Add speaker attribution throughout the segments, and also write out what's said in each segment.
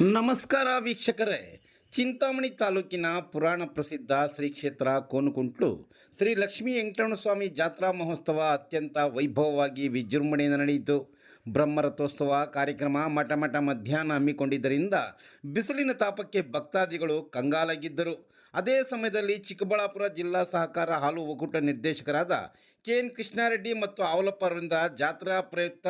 Speaker 1: ನಮಸ್ಕಾರ ವೀಕ್ಷಕರೇ. ಚಿಂತಾಮಣಿ ತಾಲೂಕಿನ ಪುರಾಣ ಪ್ರಸಿದ್ಧ ಶ್ರೀ ಕ್ಷೇತ್ರ ಕೋನಕುಂಟ್ಲು ಶ್ರೀ ಲಕ್ಷ್ಮೀ ವೆಂಕಟರಮಣಸ್ವಾಮಿ ಜಾತ್ರಾ ಮಹೋತ್ಸವ ಅತ್ಯಂತ ವೈಭವವಾಗಿ ವಿಜೃಂಭಣೆಯಿಂದ ನಡೆಯಿತು. ಬ್ರಹ್ಮರಥೋತ್ಸವ ಕಾರ್ಯಕ್ರಮ ಮಠ ಮಧ್ಯಾಹ್ನ ಹಮ್ಮಿಕೊಂಡಿದ್ದರಿಂದ ಬಿಸಿಲಿನ ತಾಪಕ್ಕೆ ಭಕ್ತಾದಿಗಳು ಕಂಗಾಲಾಗಿದ್ದರು. ಅದೇ ಸಮಯದಲ್ಲಿ ಚಿಕ್ಕಬಳ್ಳಾಪುರ ಜಿಲ್ಲಾ ಸಹಕಾರ ಹಾಲು ಒಕ್ಕೂಟ ನಿರ್ದೇಶಕರಾದ KN ಕೃಷ್ಣಾರೆಡ್ಡಿ ಮತ್ತು ಅವಲಪ್ಪ ಅವರಿಂದ ಜಾತ್ರಾ ಪ್ರಯುಕ್ತ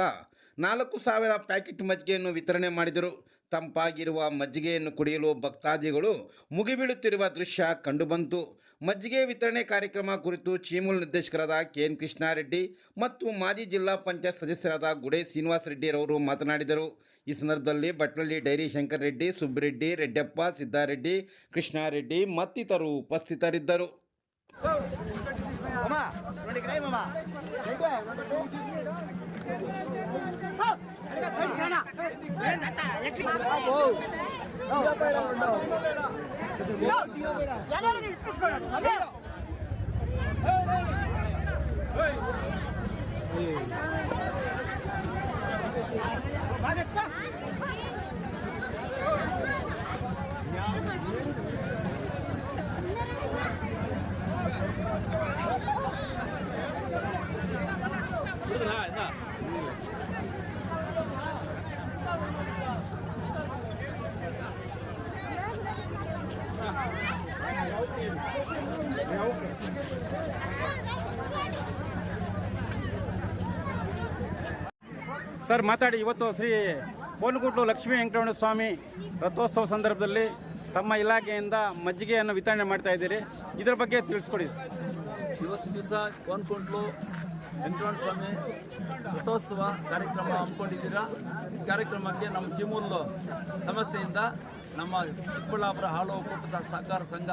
Speaker 1: 4,000 ಪ್ಯಾಕೆಟ್ ಮಜ್ಜಿಗೆಯನ್ನು ವಿತರಣೆ ಮಾಡಿದರು. ತಂಪಾಗಿರುವ ಮಜ್ಜಿಗೆಯನ್ನು ಕುಡಿಯಲು ಭಕ್ತಾದಿಗಳು ಮುಗಿಬೀಳುತ್ತಿರುವ ದೃಶ್ಯ ಕಂಡುಬಂತು. ಮಜ್ಜಿಗೆ ವಿತರಣೆ ಕಾರ್ಯಕ್ರಮ ಕುರಿತು ಚೀಮೂಲ್ ನಿರ್ದೇಶಕರಾದ KN ಕೃಷ್ಣಾರೆಡ್ಡಿ ಮತ್ತು ಮಾಜಿ ಜಿಲ್ಲಾ ಪಂಚಾಯತ್ ಸದಸ್ಯರಾದ ಗುಡೆ ಶ್ರೀನಿವಾಸ ರೆಡ್ಡಿರವರು ಮಾತನಾಡಿದರು. ಈ ಸಂದರ್ಭದಲ್ಲಿ ಬಟ್ಲಳ್ಳಿ ಡೈರಿ ಶಂಕರ್ ರೆಡ್ಡಿ, ಸುಬ್ಬಿರೆಡ್ಡಿ, ರೆಡ್ಡಪ್ಪ, ಸಿದ್ದಾರೆಡ್ಡಿ, ಕೃಷ್ಣಾರೆಡ್ಡಿ ಮತ್ತಿತರರು ಉಪಸ್ಥಿತರಿದ್ದರು.
Speaker 2: ಸರ್ ಮಾತಾಡಿ. ಇವತ್ತು ಶ್ರೀ ಕೋನಕುಂಟ್ಲು ಲಕ್ಷ್ಮೀ ವೆಂಕಟರಮಣಸ್ವಾಮಿ ರಥೋತ್ಸವ ಸಂದರ್ಭದಲ್ಲಿ ತಮ್ಮ ಇಲಾಖೆಯಿಂದ ಮಜ್ಜಿಗೆಯನ್ನು ವಿತರಣೆ ಮಾಡ್ತಾ ಇದ್ದೀರಿ, ಇದರ ಬಗ್ಗೆ ತಿಳಿಸ್ಕೊಡಿ.
Speaker 3: ಇವತ್ತು ದಿವಸ ಕೋನಕುಂಟ್ಲು ವೆಂಕಟರಮಣಸ್ವಾಮಿ ರಥೋತ್ಸವ ಕಾರ್ಯಕ್ರಮ ಹಮ್ಮಿಕೊಂಡಿದ್ದೀರಾ. ಈ ಕಾರ್ಯಕ್ರಮಕ್ಕೆ ನಮ್ಮ ಚಿಮೂಲ್ ಸಂಸ್ಥೆಯಿಂದ ನಮ್ಮ ಚಿಕ್ಕಬಳ್ಳಾಪುರ ಹಾಲು ಒಕ್ಕೂಟದ ಸಹಕಾರ ಸಂಘ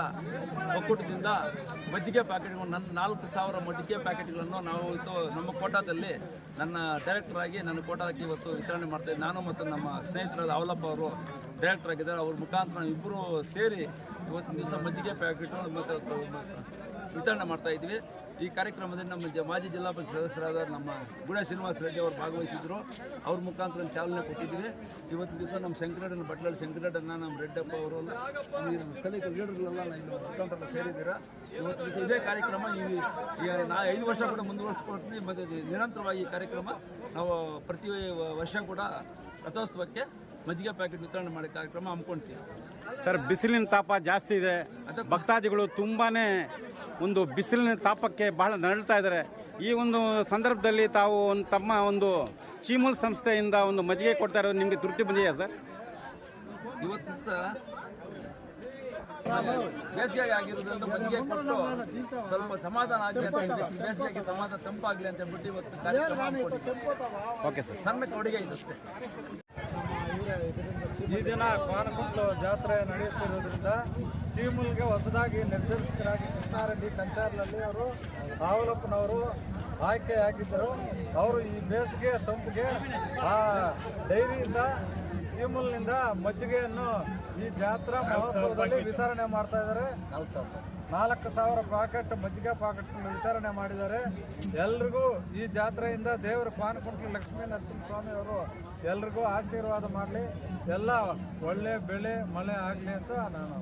Speaker 3: ಒಕ್ಕೂಟದಿಂದ ಮಜ್ಜಿಗೆ ಪ್ಯಾಕೆಟ್ಗಳು 4,000 ಮಜ್ಜಿಗೆ ಪ್ಯಾಕೆಟ್ಗಳನ್ನು ನಾವು ಇವತ್ತು ನಮ್ಮ ಕೋಟಾದಲ್ಲಿ ನನ್ನ ಡೈರೆಕ್ಟರ್ ಆಗಿ ನನ್ನ ಕೋಟಾಕ್ಕೆ ಇವತ್ತು ವಿತರಣೆ ಮಾಡ್ತಾಯಿದ್ದೆ. ನಾನು ಮತ್ತು ನಮ್ಮ ಸ್ನೇಹಿತರಾದ ಅವಲಪ್ಪ ಅವರು ಡೈರೆಕ್ಟರ್ ಆಗಿದ್ದಾರೆ. ಅವ್ರ ಮುಖಾಂತರ ನಾವು ಇಬ್ಬರು ಸೇರಿ ಇವತ್ತಿನ ದಿವಸ ಮಜ್ಜಿಗೆ ಪ್ಯಾಕೆಟು ಮತ್ತು ವಿತರಣೆ ಮಾಡ್ತಾ ಇದ್ವಿ. ಈ ಕಾರ್ಯಕ್ರಮದಲ್ಲಿ ನಮ್ಮ ಮಾಜಿ ಜಿಲ್ಲಾ ಪಂಚಾಯತ್ ಸದಸ್ಯರಾದ ನಮ್ಮ ಗುಡೆ ಶ್ರೀನಿವಾಸ ರೆಡ್ಡಿ ಅವರು ಭಾಗವಹಿಸಿದ್ರು. ಅವ್ರ ಮುಖಾಂತರ ಚಾಲನೆ ಕೊಟ್ಟಿದ್ದೀವಿ. ಇವತ್ತಿನ ದಿವಸ ನಮ್ಮ ಶಂಕರಡ್ಡನ ಬಟ್ಲಳ್ಳಿ ಶಂಕರಡ್ಡನ ನಮ್ಮ ರೆಡ್ಡಪ್ಪ ಅವರು ಸ್ಥಳೀಯ ಲೀಡರ್ಗಳೆಲ್ಲ ಮುಖಾಂತರ ಸೇರಿದ್ದೀರಾ. ಇವತ್ತು ದಿವಸ ಇದೇ ಕಾರ್ಯಕ್ರಮ ನಾ 5 ವರ್ಷ ಕೂಡ ಮುಂದುವರಿಸ್ಕೊಡ್ತೀನಿ. ಮತ್ತು ನಿರಂತರವಾಗಿ ಈ ಕಾರ್ಯಕ್ರಮ ನಾವು ಪ್ರತಿ ವರ್ಷ ಕೂಡ ರಥೋತ್ಸವಕ್ಕೆ ಮಜ್ಜಿಗೆ ಪ್ಯಾಕೆಟ್ ವಿತರಣೆ ಮಾಡೋ ಕಾರ್ಯಕ್ರಮ ಹಮ್ಮಿಕೊಳ್ತೀವಿ.
Speaker 2: ಸರ್, ಬಿಸಿಲಿನ ತಾಪ ಜಾಸ್ತಿ ಇದೆ, ಭಕ್ತಾದಿಗಳು ತುಂಬಾ ಒಂದು ಬಿಸಿಲಿನ ತಾಪಕ್ಕೆ ಬಹಳ ನರಳ್ತಾ ಇದ್ದಾರೆ. ಈ ಒಂದು ಸಂದರ್ಭದಲ್ಲಿ ತಾವು ತಮ್ಮ ಒಂದು ಚೀಮೂಲ್ ಸಂಸ್ಥೆಯಿಂದ ಒಂದು ಮಜ್ಜಿಗೆ ಕೊಡ್ತಾ ಇರೋದು ನಿಮಗೆ ತೃಪ್ತಿ ಬಂದಿದೆಯಾ ಸರ್?
Speaker 3: ಇವತ್ತು ದಿವಸ ಬೇಸಿಗೆ ಆಗಿರೋದ್ರಿಂದ ಮಜ್ಜಿಗೆ ಕೊಟ್ಟು ಸ್ವಲ್ಪ ಸಮಾಧಾನ ಆಗಲಿ ಅಂತ, ಬೇಸಿಗೆಗೆ ಸಮಾಧಾನ ತಂಪಾಗಲಿ ಅಂತ ಹೇಳ್ಬಿಟ್ಟು ಇವತ್ತು ಕಾರ್ಯಕ್ರಮ.
Speaker 2: ಓಕೆ ಸರ್,
Speaker 3: ಸಣ್ಣ ಕೊಡುಗೆ ಇದಷ್ಟೇ.
Speaker 4: ಈ ದಿನ ಕೋನಕುಂಟ್ಲು ಜಾತ್ರೆ ನಡೆಯುತ್ತಿರುವುದರಿಂದ ಚೀಮೂಲ್ಗೆ ಹೊಸದಾಗಿ ನಿರ್ದೇಶಕರಾಗಿ ಕೃಷ್ಣಾರೆಡ್ಡಿ ಕಂಚಾರ್ಲಲ್ಲಿ ಅವರು ರಾವಲಪ್ಪನವರು ಆಯ್ಕೆಯಾಗಿದ್ದರು. ಅವರು ಈ ಬೇಸಿಗೆ ತಂಪಿಗೆ ಆ ಡೈರಿಯಿಂದ ಚೀಮೂಲ್ನಿಂದ ಮಜ್ಜಿಗೆಯನ್ನು ಈ ಜಾತ್ರಾ ಮಹೋತ್ಸವದಲ್ಲಿ ವಿತರಣೆ ಮಾಡ್ತಾ ಇದ್ದಾರೆ. 4,000 ಪ್ಯಾಕೆಟ್ ಮಜ್ಜಿಗೆ ಪ್ಯಾಕೆಟ್ ವಿತರಣೆ ಮಾಡಿದ್ದಾರೆ. ಎಲ್ರಿಗೂ ಈ ಜಾತ್ರೆಯಿಂದ ದೇವರು ಕೋನಕುಂಟ್ಲು ಲಕ್ಷ್ಮೀ ನರಸಿಂಹಸ್ವಾಮಿ ಅವರು ಎಲ್ರಿಗೂ ಆಶೀರ್ವಾದ ಮಾಡಲಿ, ಎಲ್ಲ ಒಳ್ಳೆ ಬೆಳೆ ಮಳೆ ಆಗಲಿ ಅಂತ ನಾನು